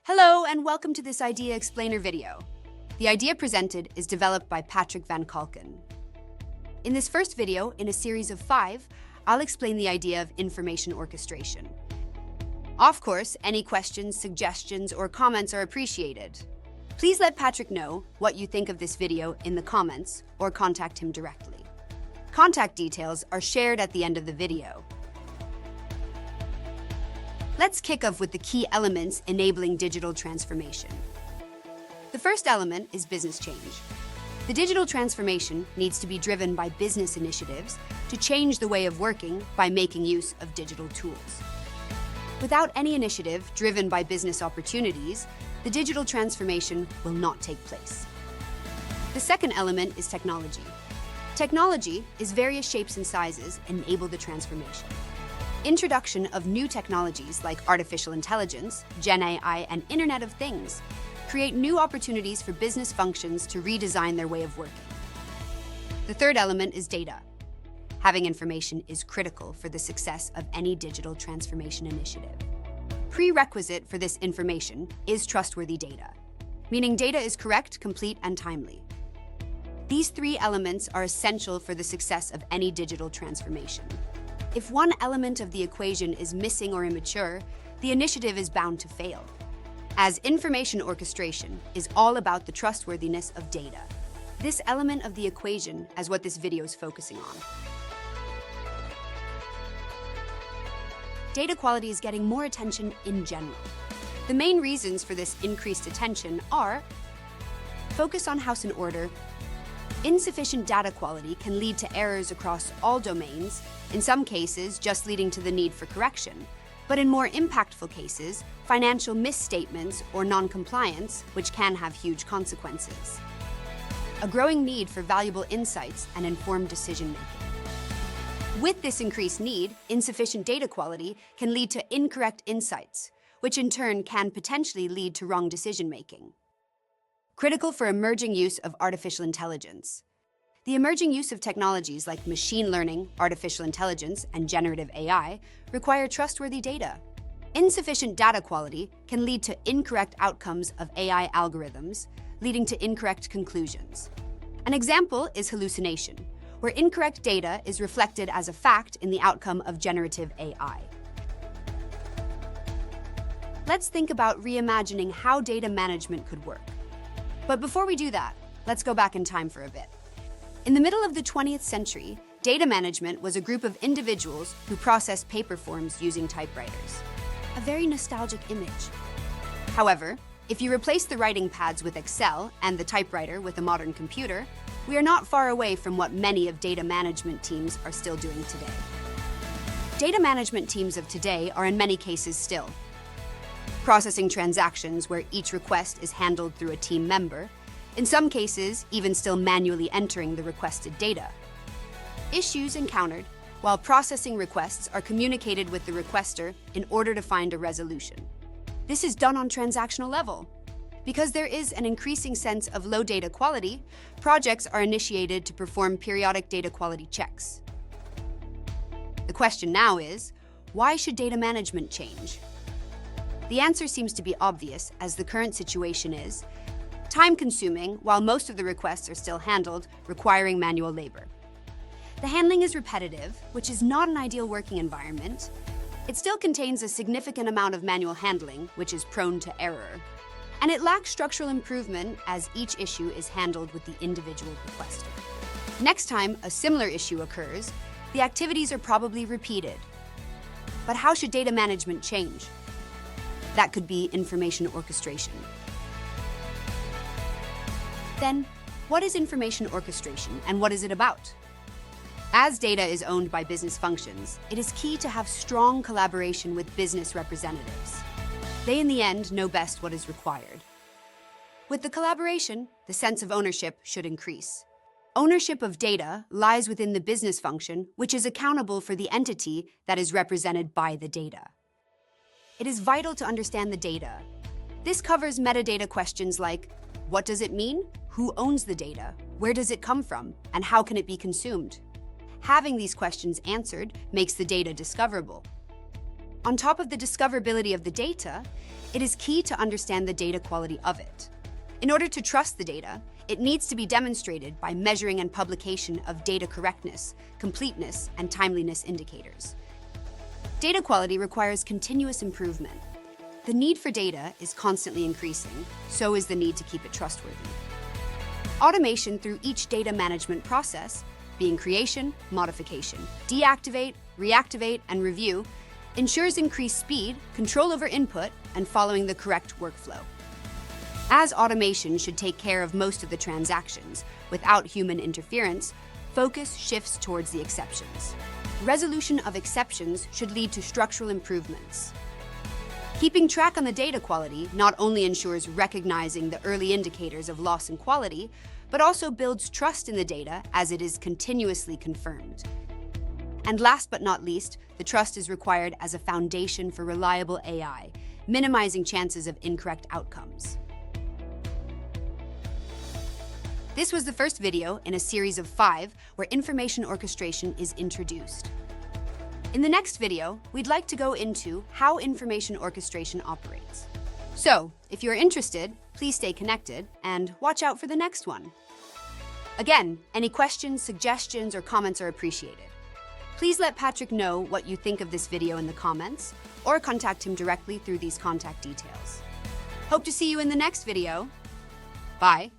Hello and welcome to this Idea Explainer video. The idea presented is developed by Patrick Van Kalken. In this first video, in a series of 5, I'll explain the idea of information orchestration. Of course, any questions, suggestions, or comments are appreciated. Please let Patrick know what you think of this video in the comments or contact him directly. Contact details are shared at the end of the video. Let's kick off with the key elements enabling digital transformation. The first element is business change. The digital transformation needs to be driven by business initiatives to change the way of working by making use of digital tools. Without any initiative driven by business opportunities, the digital transformation will not take place. The second element is technology. Technology is various shapes and sizes enable the transformation. Introduction of new technologies like artificial intelligence, Gen AI, and Internet of Things create new opportunities for business functions to redesign their way of working. The third element is data. Having information is critical for the success of any digital transformation initiative. Prerequisite for this information is trustworthy data, meaning data is correct, complete, and timely. These 3 elements are essential for the success of any digital transformation. If one element of the equation is missing or immature, the initiative is bound to fail, as information orchestration is all about the trustworthiness of data. This element of the equation is what this video is focusing on. Data quality is getting more attention in general. The main reasons for this increased attention are focus on house and order. Insufficient data quality can lead to errors across all domains, in some cases just leading to the need for correction, but in more impactful cases, financial misstatements or non-compliance, which can have huge consequences. A growing need for valuable insights and informed decision-making. With this increased need, insufficient data quality can lead to incorrect insights, which in turn can potentially lead to wrong decision-making. Critical for emerging use of artificial intelligence. The emerging use of technologies like machine learning, artificial intelligence, and generative AI require trustworthy data. Insufficient data quality can lead to incorrect outcomes of AI algorithms, leading to incorrect conclusions. An example is hallucination, where incorrect data is reflected as a fact in the outcome of generative AI. Let's think about reimagining how data management could work. But before we do that, let's go back in time for a bit. In the middle of the 20th century, data management was a group of individuals who processed paper forms using typewriters. A very nostalgic image. However, if you replace the writing pads with Excel and the typewriter with a modern computer, we are not far away from what many of data management teams are still doing today. Data management teams of today are in many cases still processing transactions where each request is handled through a team member, in some cases even still manually entering the requested data. Issues encountered while processing requests are communicated with the requester in order to find a resolution. This is done on transactional level. Because there is an increasing sense of low data quality, projects are initiated to perform periodic data quality checks. The question now is, why should data management change? The answer seems to be obvious, as the current situation is time-consuming, while most of the requests are still handled, requiring manual labor. The handling is repetitive, which is not an ideal working environment. It still contains a significant amount of manual handling, which is prone to error. And it lacks structural improvement, as each issue is handled with the individual requester. Next time a similar issue occurs, the activities are probably repeated. But how should data management change? That could be information orchestration. Then, what is information orchestration and what is it about? As data is owned by business functions, it is key to have strong collaboration with business representatives. They, in the end, know best what is required. With the collaboration, the sense of ownership should increase. Ownership of data lies within the business function, which is accountable for the entity that is represented by the data. It is vital to understand the data. This covers metadata questions like, what does it mean? Who owns the data? Where does it come from? And how can it be consumed? Having these questions answered makes the data discoverable. On top of the discoverability of the data, it is key to understand the data quality of it. In order to trust the data, it needs to be demonstrated by measuring and publication of data correctness, completeness, and timeliness indicators. Data quality requires continuous improvement. The need for data is constantly increasing, so is the need to keep it trustworthy. Automation through each data management process, being creation, modification, deactivate, reactivate, and review, ensures increased speed, control over input, and following the correct workflow. As automation should take care of most of the transactions, without human interference, focus shifts towards the exceptions. Resolution of exceptions should lead to structural improvements. Keeping track on the data quality not only ensures recognizing the early indicators of loss in quality, but also builds trust in the data as it is continuously confirmed. And last but not least, the trust is required as a foundation for reliable AI, minimizing chances of incorrect outcomes. This was the first video in a series of 5 where information orchestration is introduced. In the next video, we'd like to go into how information orchestration operates. So, if you're interested, please stay connected and watch out for the next one. Again, any questions, suggestions, or comments are appreciated. Please let Patrick know what you think of this video in the comments, or contact him directly through these contact details. Hope to see you in the next video. Bye.